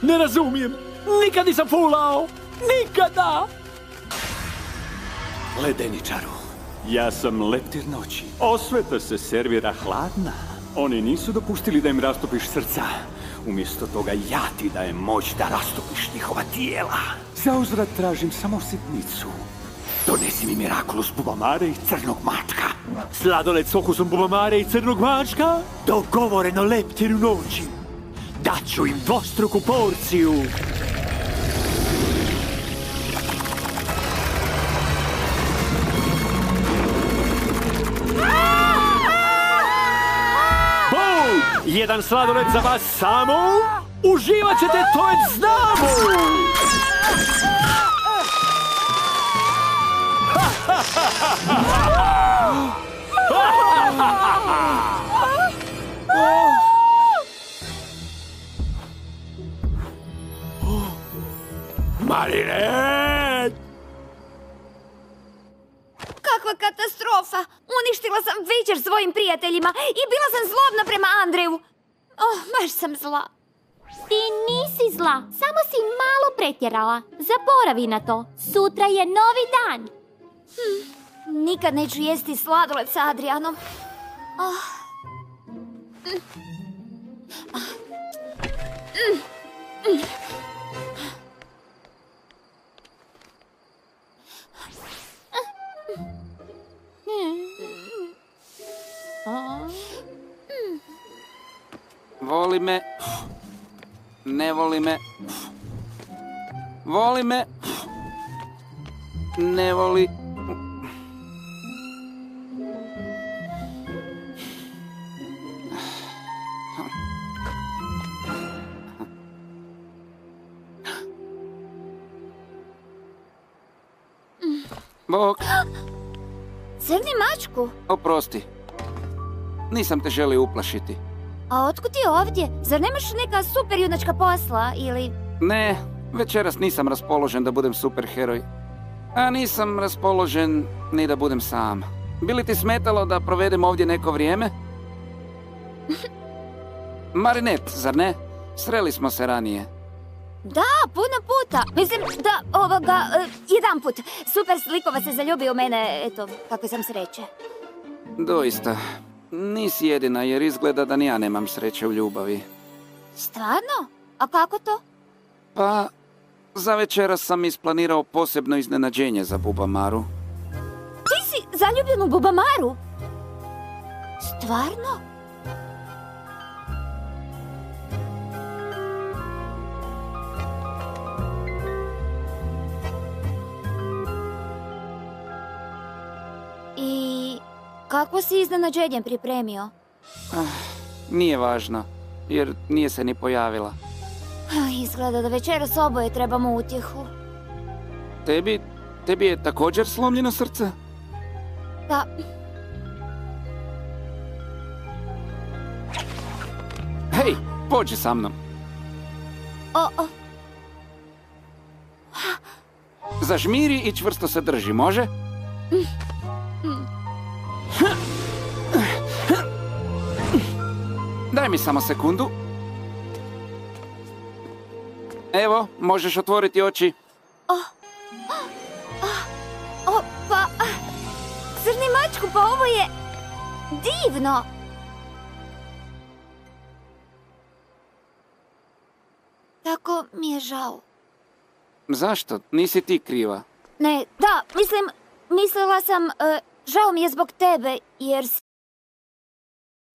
Ne razumijem. Nikad nisam fulao. Nikada. Ledeničaru, ja sam leptir noći. Osveta se servira hladna. Oni nisu dopustili da im rastopiš srca. Umjesto toga ja ti dajem moć da rastopiš njihova tijela. Zauzvrat tražim samo sitnicu. Donesi mi Miraculous bubamare i crnog mačka. Sladoled s okusom bubamare i crnog mačka? Dogovoreno, leptiru noći. Daću im dvostruku porciju. Bum! Jedan sladoled za vas samo. Uživat ćete, to već znamo. Marinette! Kakva katastrofa! Uništila sam večer svojim prijateljima i bila sam zlobna prema Andreju. Baš sam zla. Ti nisi zla, samo si malo pretjerala. Zaboravi na to. Sutra je novi dan. Nikad neću jesti sladoled sa Adrijanom. Voli me. Ne voli me. Voli me. Ne voli. Bog. Crni mačku? Oprosti. Nisam te želio uplašiti. A otkud ti ovdje? Zar nemaš neka super junačka posla ili... Ne, večeras nisam raspoložen da budem superheroj. A nisam raspoložen ni da budem sam. Bi li ti smetalo da provedem ovdje neko vrijeme? Marinette, zar ne? Sreli smo se ranije. Da, puno puta. Mislim da jedan put. Super slikova se zaljubio u mene, eto, kakve sam sreće. Doista. Nisi jedina jer izgleda da ni ja nemam sreće u ljubavi. Stvarno? A kako to? Pa, za večeras sam isplanirao posebno iznenađenje za Bubamaru. Ti si zaljubljen u Bubamaru? Stvarno? I kakvo si iznenađenje pripremio? Nije važno, jer nije se ni pojavila. Izgleda da večeras oboje trebamo utjehu. Tebi je također slomljeno srce? Da. Hej, pođi sa mnom. Zažmiri i čvrsto se drži, može? Daj mi samo sekundu. Evo, možeš otvoriti oči. Crni mačku, pa ovo je divno. Tako mi je žao. Zašto? Nisi ti kriva. Ne, da, mislila sam, žao mi je zbog tebe, jer si...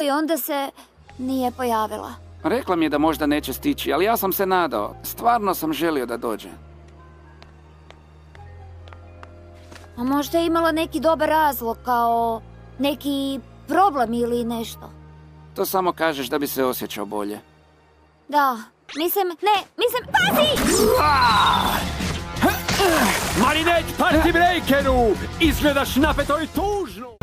I onda se nije pojavila. Rekla mi je da možda neće stići, ali ja sam se nadao. Stvarno sam želio da dođe. A možda je imala neki dobar razlog, kao neki problem ili nešto. To samo kažeš da bi se osjećao bolje. Da, pazi! Marinette, party breakeru! Izgledaš napeto i tužno!